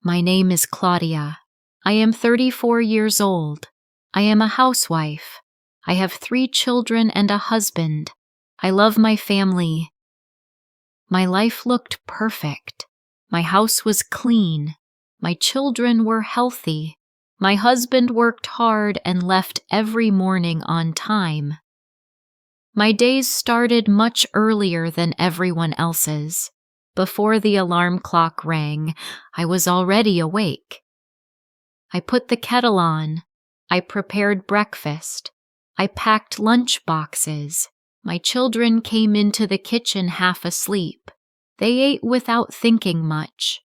My name is Claudia. I am 34 years old. I am a housewife. I have 3 children and a husband. I love my family. My life looked perfect. My house was clean. My children were healthy. My husband worked hard and left every morning on time. My days started much earlier than everyone else's. Before the alarm clock rang, I was already awake. I put the kettle on. I prepared breakfast. I packed lunch boxes. My children came into the kitchen half asleep. They ate without thinking much.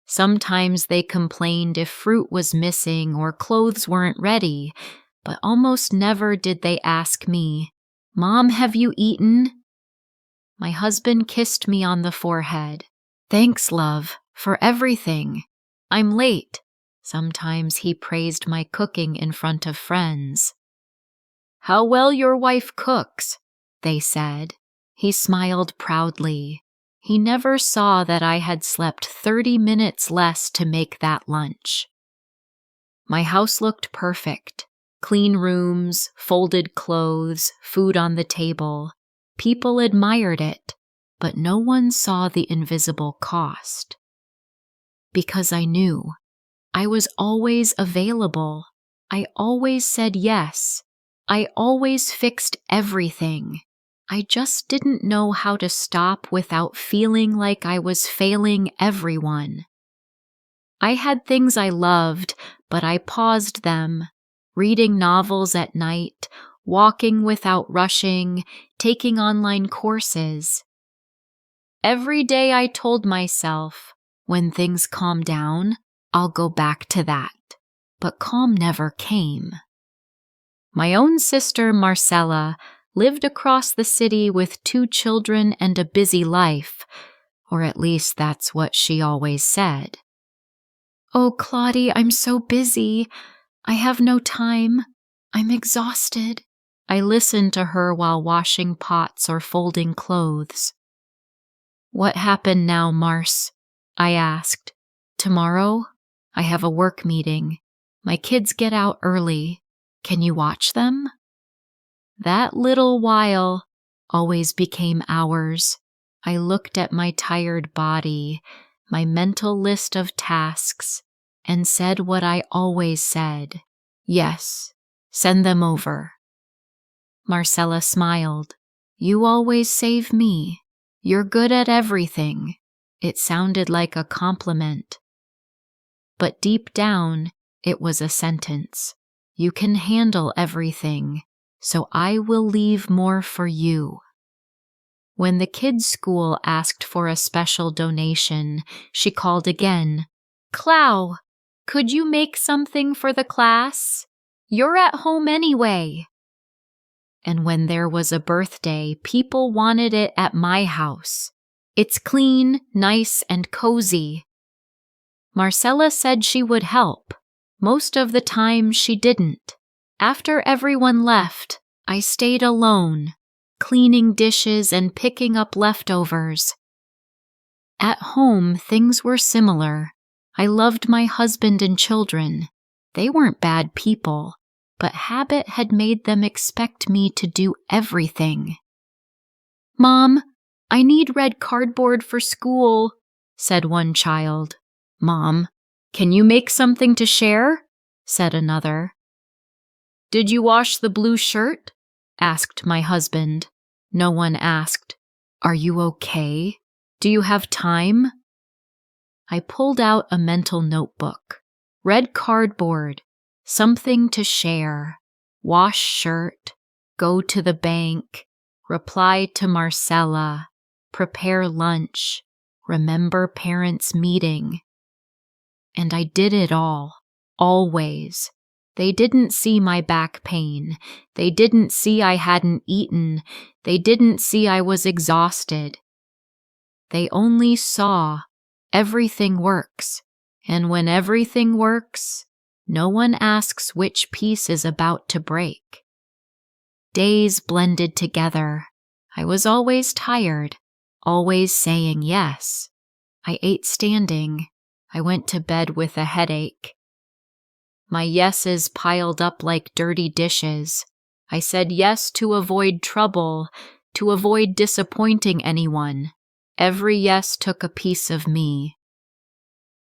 Sometimes they complained if fruit was missing or clothes weren't ready, but almost never did they ask me, "Mom, have you eaten?" My husband kissed me on the forehead. "Thanks, love, for everything. I'm late." Sometimes he praised my cooking in front of friends. "How well your wife cooks," they said. He smiled proudly. He never saw that I had slept 30 minutes less to make that lunch. My house looked perfect. Clean rooms, folded clothes, food on the table. People admired it, but no one saw the invisible cost. Because I knew. I was always available. I always said yes. I always fixed everything. I just didn't know how to stop without feeling like I was failing everyone. I had things I loved, but I paused them. Reading novels at night, walking without rushing, taking online courses. Every day I told myself, when things calm down, I'll go back to that. But calm never came. My own sister, Marcella, lived across the city with 2 children and a busy life, or at least that's what she always said. "Oh, Claudie, I'm so busy. I have no time. I'm exhausted." I listened to her while washing pots or folding clothes. "What happened now, Mars?" I asked. "Tomorrow? I have a work meeting. My kids get out early. Can you watch them?" That little while always became hours. I looked at my tired body, my mental list of tasks, and said what I always said. "Yes, send them over." Marcella smiled. "You always save me. You're good at everything." It sounded like a compliment. But deep down, it was a sentence. "You can handle everything, so I will leave more for you." When the kids' school asked for a special donation, she called again. "Clow, could you make something for the class? You're at home anyway." And when there was a birthday, people wanted it at my house. It's clean, nice, and cozy. Marcella said she would help. Most of the time, she didn't. After everyone left, I stayed alone, cleaning dishes and picking up leftovers. At home, things were similar. I loved my husband and children. They weren't bad people, but habit had made them expect me to do everything. "Mom, I need red cardboard for school," said one child. "Mom, can you make something to share?" said another. "Did you wash the blue shirt?" asked my husband. No one asked, "Are you okay? Do you have time?" I pulled out a mental notebook. Red cardboard, something to share, wash shirt, go to the bank, reply to Marcella, prepare lunch, remember parents' meeting. And I did it all, always. They didn't see my back pain. They didn't see I hadn't eaten. They didn't see I was exhausted. They only saw everything works. And when everything works, no one asks which piece is about to break. Days blended together. I was always tired, always saying yes. I ate standing. I went to bed with a headache. My yeses piled up like dirty dishes. I said yes to avoid trouble, to avoid disappointing anyone. Every yes took a piece of me.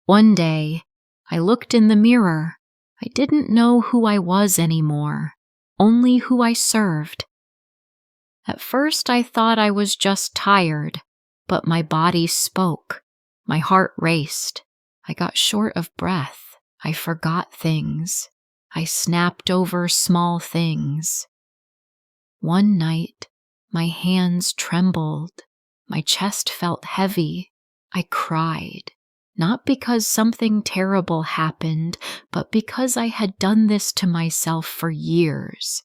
One day, I looked in the mirror. I didn't know who I was anymore, only who I served. At first, I thought I was just tired, but my body spoke. My heart raced. I got short of breath. I forgot things. I snapped over small things. One night, my hands trembled. My chest felt heavy. I cried, not because something terrible happened, but because I had done this to myself for years.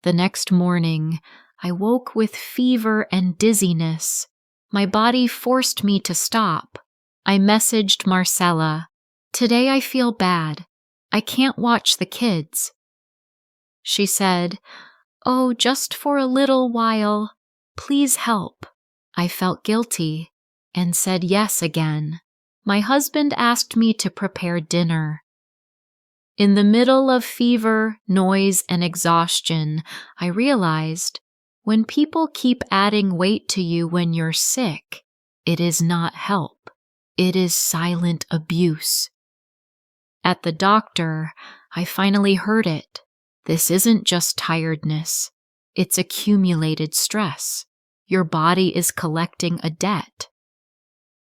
The next morning, I woke with fever and dizziness. My body forced me to stop. I messaged Marcella, "Today I feel bad. I can't watch the kids." She said, "Oh, just for a little while. Please help." I felt guilty and said yes again. My husband asked me to prepare dinner. In the middle of fever, noise, and exhaustion, I realized when people keep adding weight to you when you're sick, it is not help. It is silent abuse. At the doctor, I finally heard it. This isn't just tiredness. It's accumulated stress. Your body is collecting a debt.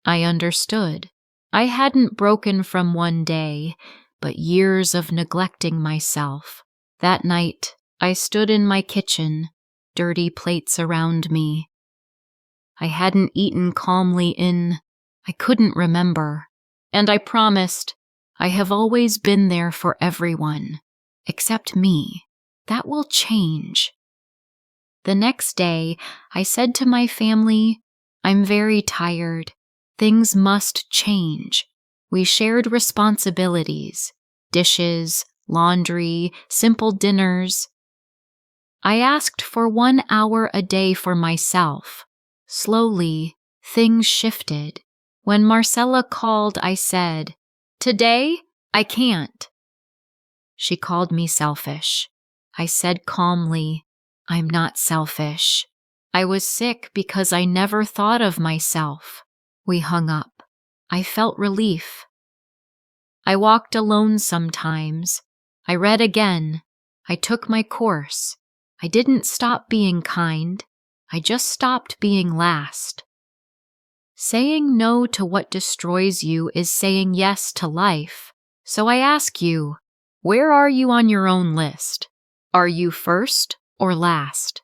I understood. I hadn't broken from one day, but years of neglecting myself. That night, I stood in my kitchen, dirty plates around me. I hadn't eaten calmly I couldn't remember, and I promised, I have always been there for everyone, except me. That will change. The next day, I said to my family, I'm very tired. Things must change. We shared responsibilities, dishes, laundry, simple dinners. I asked for 1 hour a day for myself. Slowly, things shifted. When Marcella called, I said, "Today, I can't." She called me selfish. I said calmly, I'm not selfish. I was sick because I never thought of myself. We hung up. I felt relief. I walked alone sometimes. I read again. I took my course. I didn't stop being kind. I just stopped being last. Saying no to what destroys you is saying yes to life. So I ask you, where are you on your own list? Are you first or last?